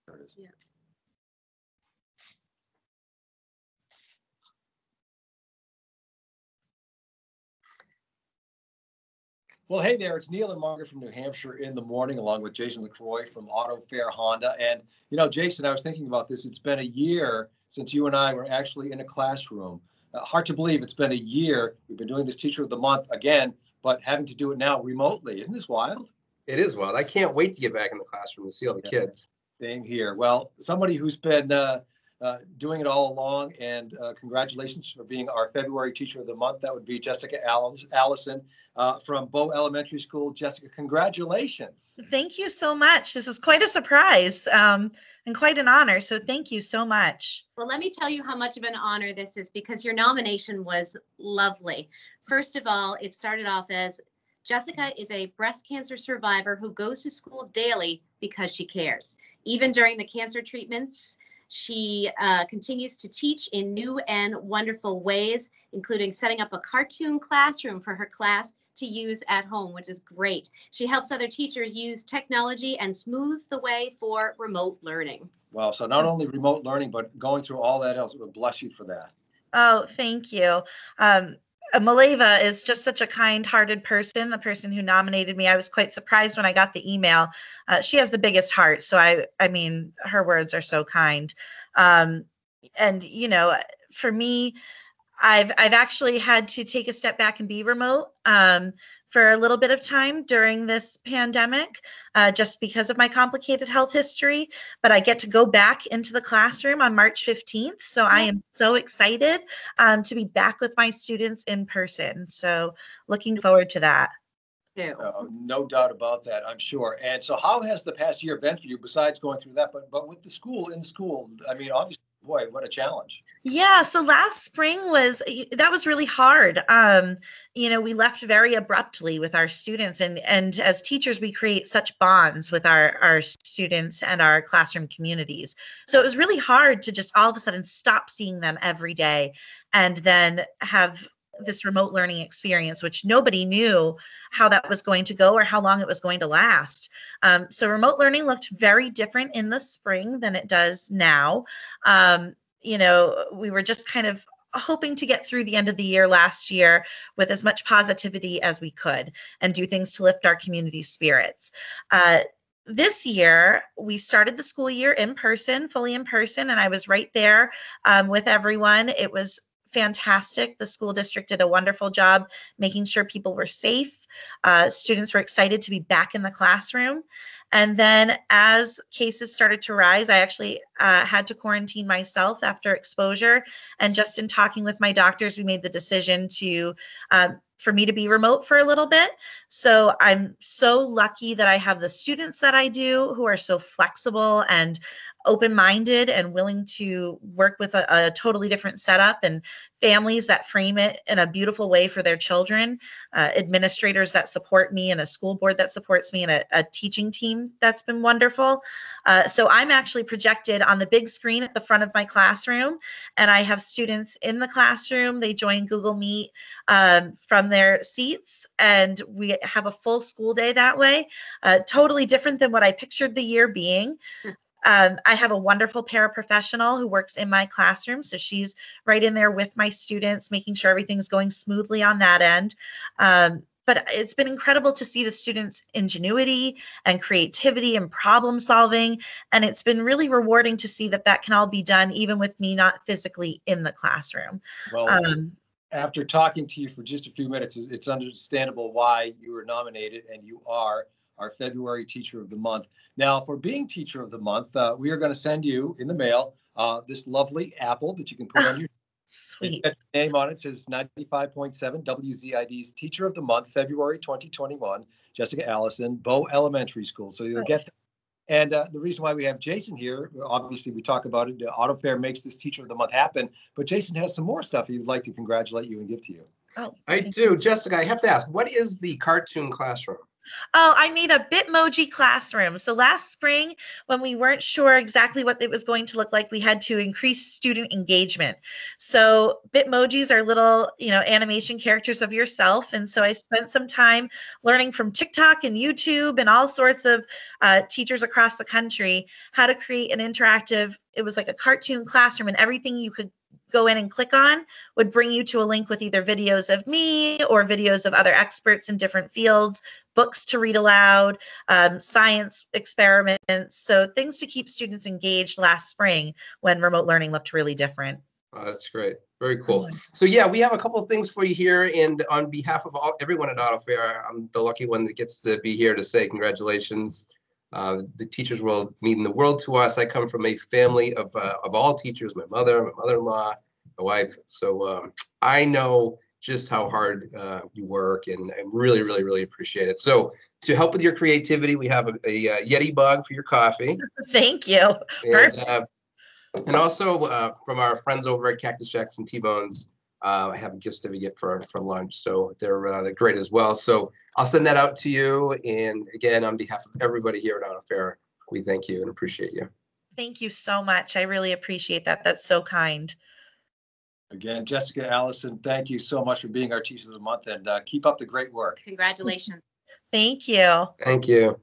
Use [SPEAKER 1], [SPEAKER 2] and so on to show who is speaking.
[SPEAKER 1] There it is.
[SPEAKER 2] Yeah.
[SPEAKER 1] Well, hey there, it's Neil and Margaret from New Hampshire in the morning, along with Jason LaCroix from Auto Fair Honda. And, Jason, I was thinking about this. It's been a year since you and I were actually in a classroom. Hard to believe it's been a year. We've been doing this Teacher of the Month again, but having to do it now remotely. Isn't this wild?
[SPEAKER 3] It is wild. I can't wait to get back in the classroom and see all the kids.
[SPEAKER 1] Same here. Well, somebody who's been doing it all along, and congratulations for being our February Teacher of the Month. That would be Jessica Allison from Bow Elementary School. Jessica, congratulations.
[SPEAKER 4] Thank you so much. This is quite a surprise and quite an honor. So thank you so much.
[SPEAKER 2] Well, let me tell you how much of an honor this is, because your nomination was lovely. First of all, it started off as Jessica is a breast cancer survivor who goes to school daily because she cares. Even during the cancer treatments, she continues to teach in new and wonderful ways, including setting up a cartoon classroom for her class to use at home, which is great. She helps other teachers use technology and smooths the way for remote learning.
[SPEAKER 1] Well, so not only remote learning, but going through all that else, bless you for that.
[SPEAKER 4] Oh, thank you. Maleva is just such a kind-hearted person, the person who nominated me. I was quite surprised when I got the email. She has the biggest heart. So I mean, her words are so kind. And, for me, I've actually had to take a step back and be remote for a little bit of time during this pandemic, just because of my complicated health history. But I get to go back into the classroom on March 15th. So I am so excited to be back with my students in person. So looking forward to that.
[SPEAKER 1] No doubt about that, I'm sure. And so how has the past year been for you, besides going through that, but with the school, in school? I mean, obviously, boy, what a challenge.
[SPEAKER 4] Yeah, so last spring was really hard. We left very abruptly with our students, and as teachers, we create such bonds with our students and our classroom communities. So it was really hard to just all of a sudden stop seeing them every day and then have this remote learning experience, which nobody knew how that was going to go or how long it was going to last. So remote learning looked very different in the spring than it does now. We were just kind of hoping to get through the end of the year last year with as much positivity as we could and do things to lift our community spirits. This year, we started the school year in person, fully in person, and I was right there with everyone. It was fantastic. The school district did a wonderful job making sure people were safe. Students were excited to be back in the classroom. And then as cases started to rise, I actually had to quarantine myself after exposure. And just in talking with my doctors, we made the decision for me to be remote for a little bit. So I'm so lucky that I have the students that I do who are so flexible and open-minded and willing to work with a totally different setup, and families that frame it in a beautiful way for their children, administrators that support me, and a school board that supports me, and a teaching team that's been wonderful. So I'm actually projected on the big screen at the front of my classroom, and I have students in the classroom. They join Google Meet from their seats, and we have a full school day that way. Totally different than what I pictured the year being. I have a wonderful paraprofessional who works in my classroom. So she's right in there with my students, making sure everything's going smoothly on that end. But it's been incredible to see the students' ingenuity and creativity and problem solving. And it's been really rewarding to see that can all be done even with me not physically in the classroom.
[SPEAKER 1] Well, after talking to you for just a few minutes, it's understandable why you were nominated, and you are our February Teacher of the Month. Now, for being Teacher of the Month, we are going to send you in the mail this lovely apple that you can put on your
[SPEAKER 4] sweet
[SPEAKER 1] name on it. It says 95.7 WZID's Teacher of the Month, February 2021, Jessica Allison, Bow Elementary School. So you'll get that. And the reason why we have Jason here, obviously we talk about it, Auto Fair makes this Teacher of the Month happen, but Jason has some more stuff he would like to congratulate you and give to you.
[SPEAKER 3] Oh, I do. Jessica, I have to ask, what is the cartoon classroom?
[SPEAKER 4] Oh, I made a Bitmoji classroom. So last spring, when we weren't sure exactly what it was going to look like, we had to increase student engagement. So Bitmojis are little, animation characters of yourself. And so I spent some time learning from TikTok and YouTube and all sorts of teachers across the country how to create an interactive, it was like a cartoon classroom, and everything you could go in and click on would bring you to a link with either videos of me or videos of other experts in different fields, books to read aloud, science experiments. So things to keep students engaged last spring when remote learning looked really different.
[SPEAKER 3] Oh, that's great. Very cool. So yeah, we have a couple of things for you here. And on behalf of everyone at Auto Fair, I'm the lucky one that gets to be here to say congratulations. The teachers world mean the world to us. I come from a family of all teachers, my mother, my mother-in-law, my wife. So I know just how hard you work, and I really, really, really appreciate it. So to help with your creativity, we have a Yeti bug for your coffee.
[SPEAKER 4] Thank you.
[SPEAKER 3] And also from our friends over at Cactus Jacks and T-Bones, I have a gift certificate for lunch. So they're great as well. So I'll send that out to you. And again, on behalf of everybody here at Auto Fair, we thank you and appreciate you.
[SPEAKER 4] Thank you so much. I really appreciate that. That's so kind.
[SPEAKER 1] Again, Jessica Allison, thank you so much for being our Teacher of the Month, and keep up the great work.
[SPEAKER 2] Congratulations.
[SPEAKER 4] Thank you.
[SPEAKER 3] Thank you.